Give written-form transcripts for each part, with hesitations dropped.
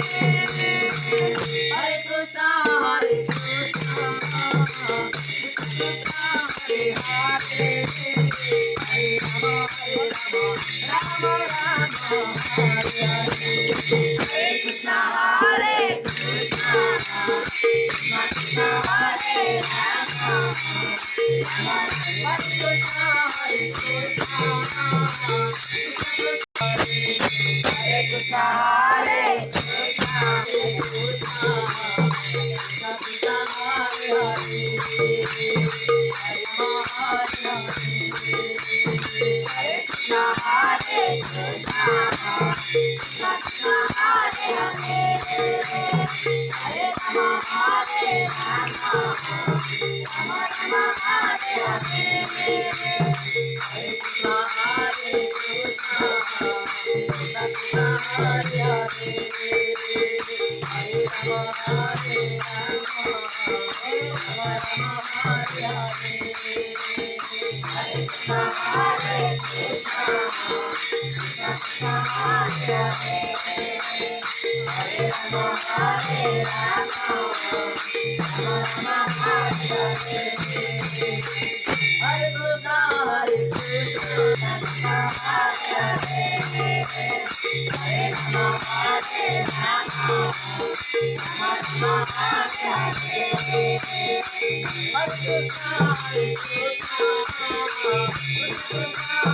Hare Krishna, Hare Krishna, Krishna Krishna, Hare Hare, Hare Rama, Rama Rama, Hare Hare. Hare Krishna, Hare Krishna, Krishna Krishna, Hare Rama, Rama Krishna, Hare Krishna, Hare Krishna, Hare Krishna, Krishna Krishna, Hare Hare, Hare Krishna, Hare Krishna, Krishna Krishna, Hare Hare, Hare Rama, Hare Rama, Rama Rama, Hare Hare. Hare Krishna, Hare Krishna, Krishna Krishna, Hare Hare, Hare Rama, Hare Rama, Rama Rama, Hare Hare. Hare Krishna, Hare Krishna, Krishna Krishna, Hare Hare, Hare Rama, Hare Rama, Rama Rama, Hare Hare. Hare Krishna, Hare Krishna, Krishna Hare Hare, Hare Rama, Hare Rama, Rama Rama, Hare Hare. Hare Krishna, Hare Krishna, Krishna Hare Hare, Hare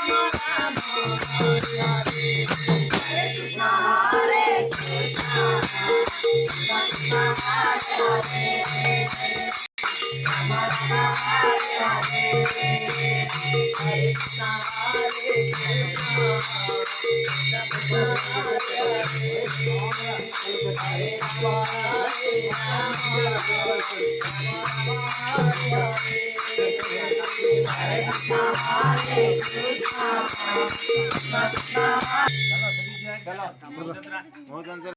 Rama, Rama Rama, Hare Hare. Hare Krishna, Hare Krishna, Krishna Krishna, Hare Hare, Rama Rama, Hare Hare. Hare Krishna, Hare Krishna, Krishna Krishna, Hare Hare, Hare Rama, Hare Rama, Rama Rama, Hare Hare. Hare Krishna, Hare Krishna, Krishna Krishna, Hare